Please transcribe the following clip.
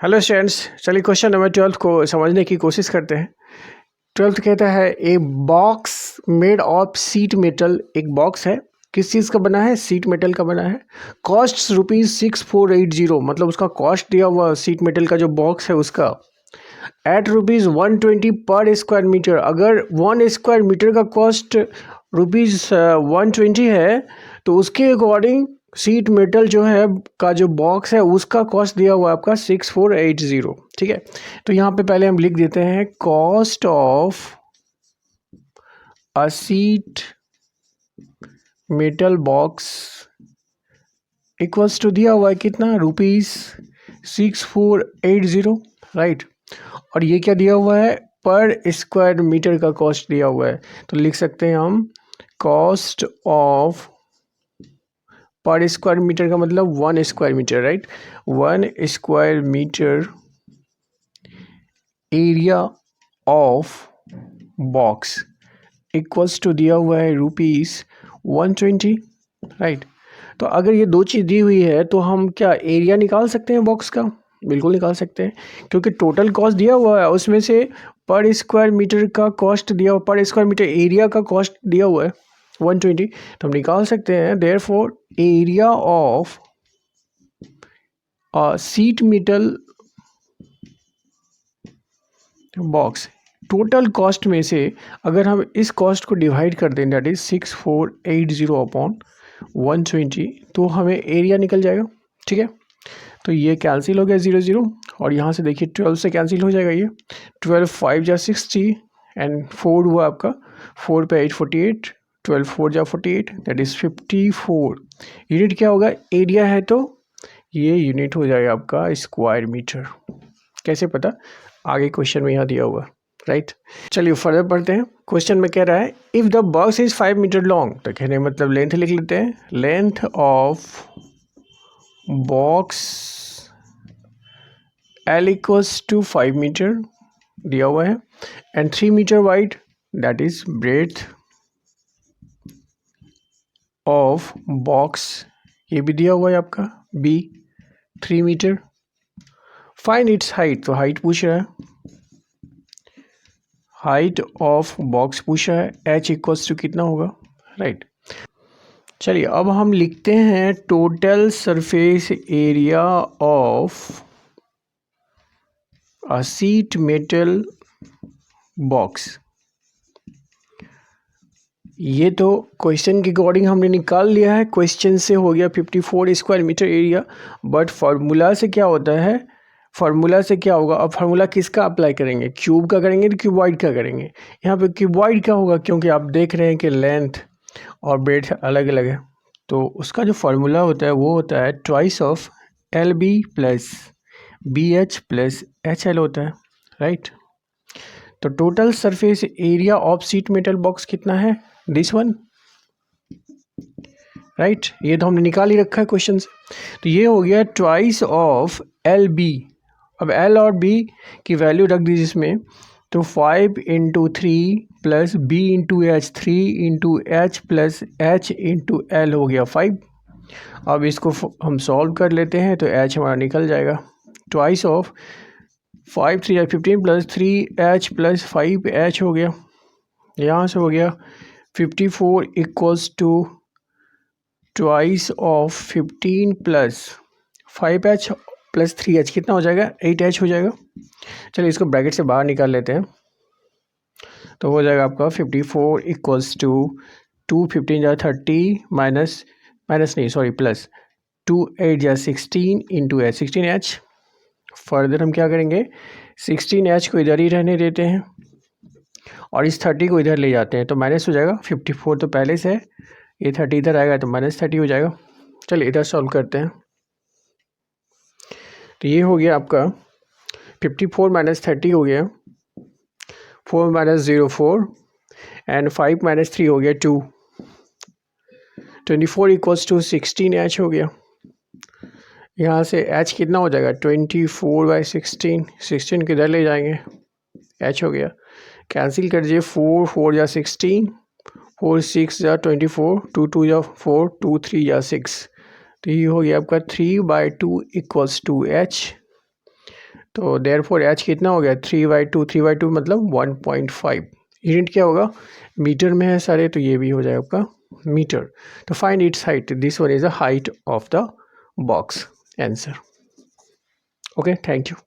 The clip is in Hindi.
हेलो स्टूडेंट्स, चलिए क्वेश्चन नंबर 12 को समझने की कोशिश करते हैं। 12 कहता है a box made of seat metal. एक बॉक्स है, किस चीज़ का बना है? सीट मेटल का बना है। कॉस्ट ₹6480, मतलब उसका कॉस्ट दिया हुआ सीट मेटल का जो बॉक्स है उसका एट ₹120 पर स्क्वायर मीटर। अगर 1 स्क्वायर मीटर का कॉस्ट ₹120 है तो उसके अकॉर्डिंग सीट मेटल जो है का जो बॉक्स है उसका कॉस्ट दिया हुआ है आपका 6480। ठीक है, तो यहाँ पे पहले हम लिख देते हैं cost of a sheet metal box equals to दिया हुआ है कितना? ₹6480, राइट। और ये क्या दिया हुआ है? पर स्क्वायर मीटर का कॉस्ट दिया हुआ है, तो लिख सकते हैं हम cost of per square metre का मतलब 1 square metre, right. 1 square metre area of box equals to दिया हुआ है ₹120, राइट। तो अगर ये दो चीज़ दी हुई है तो हम क्या एरिया निकाल सकते हैं बॉक्स का? बिल्कुल निकाल सकते हैं, क्योंकि टोटल कॉस्ट दिया हुआ है उसमें से पर स्क्वायर मीटर का कॉस्ट दिया हुआ, पर स्क्वायर मीटर एरिया का कॉस्ट दिया हुआ है 120, तो हम निकाल सकते हैं therefore area of seat metal box total cost में से अगर हम इस कॉस्ट को डिवाइड कर दें, दैट इज 6480 अपॉन 120, तो हमें एरिया निकल जाएगा। ठीक है, तो ये कैंसिल हो गया 0 और यहाँ से देखिए 12 से कैंसिल हो जाएगा। ये 12 5 जा 60 एंड 4 हुआ आपका 4 पे 8 48, 12 4 जा 48, दैट इज 54 यूनिट। क्या होगा? एरिया है तो ये यूनिट हो जाएगा आपका स्क्वायर मीटर। कैसे पता? आगे क्वेश्चन में यहाँ दिया हुआ, राइट। चलिए फर्दर पढ़ते हैं। क्वेश्चन में कह रहा है if the box is 5 metre long, तो कहने मतलब लेंथ लिख लेते हैं। Length of box L equals to 5 metre दिया हुआ है and 3 metre wide, that is breadth of box, ये भी दिया हुआ है आपका B 3 metre. Find its height, तो हाइट पूछ रहा है, हाइट ऑफ बॉक्स पूछा है, H इक्वल्स टू कितना होगा, राइट। चलिए अब हम लिखते हैं total surface area of a sheet metal box. ये तो क्वेश्चन के अकॉर्डिंग हमने निकाल लिया है, क्वेश्चन से हो गया 54 square metre area, but formula से क्या होता है? फार्मूला से क्या होगा? अब फार्मूला किसका अप्लाई करेंगे? क्यूब का करेंगे तो क्यूबॉइड का करेंगे? यहाँ पे क्यूबॉइड का होगा, क्योंकि आप देख रहे हैं कि लेंथ और ब्रेथ अलग अलग है, तो उसका जो फार्मूला होता है वो होता है twice of LB plus BH plus HL होता है, राइट। तो total surface area of seat metal box कितना है? This one, right. ये तो हमने निकाल ही रखा है क्वेश्चन से, तो ये हो गया ट्वाइस ऑफ LB। अब L और B की वैल्यू रख दीजिए इसमें, तो 5 into 3 plus B into H, 3 into H plus H into L हो गया 5। अब इसको हम सॉल्व कर लेते हैं तो H हमारा निकल जाएगा। Twice of 5 3 15 plus 3H plus 5H हो गया, यहाँ से हो गया 54 equals to twice of 15 plus 5H plus 3H कितना हो जाएगा? 8H हो जाएगा। चलिए इसको ब्रैकेट से बाहर निकाल लेते हैं, तो हो जाएगा आपका 54 इक्वल्स टू 2 15 जा 30 माइनस नहीं सॉरी प्लस 2 8 जा 16 इंटू H 16H। फर्दर हम क्या करेंगे? 16H को इधर ही रहने देते हैं और इस 30 को इधर ले जाते हैं, तो माइनस हो जाएगा। 54 तो पहले से है, ये 30 इधर आएगा तो -30 हो जाएगा। चलिए इधर सॉल्व करते हैं, तो ये हो गया आपका 54 माइनस 30 हो गया 4 माइनस 0 4 एंड 5 माइनस 3 हो गया 2, 24 इक्वल्स टू 16H हो गया। यहाँ से H कितना हो जाएगा? 24/16, 16 किधर ले जाएंगे? H हो गया, कैंसिल कर दीजिए। 4 4 या 16, 4 6 या 24, 2 2 या 4, 2 3 या 6, तो ये हो गया आपका 3/2 इक्वल्स टू H। तो देयरफॉर एच कितना हो गया 3/2 मतलब 1.5। यूनिट क्या होगा मीटर में है सारे, तो ये भी हो जाएगा आपका मीटर। तो find its height, this one is the height of the box answer. Okay, thank you.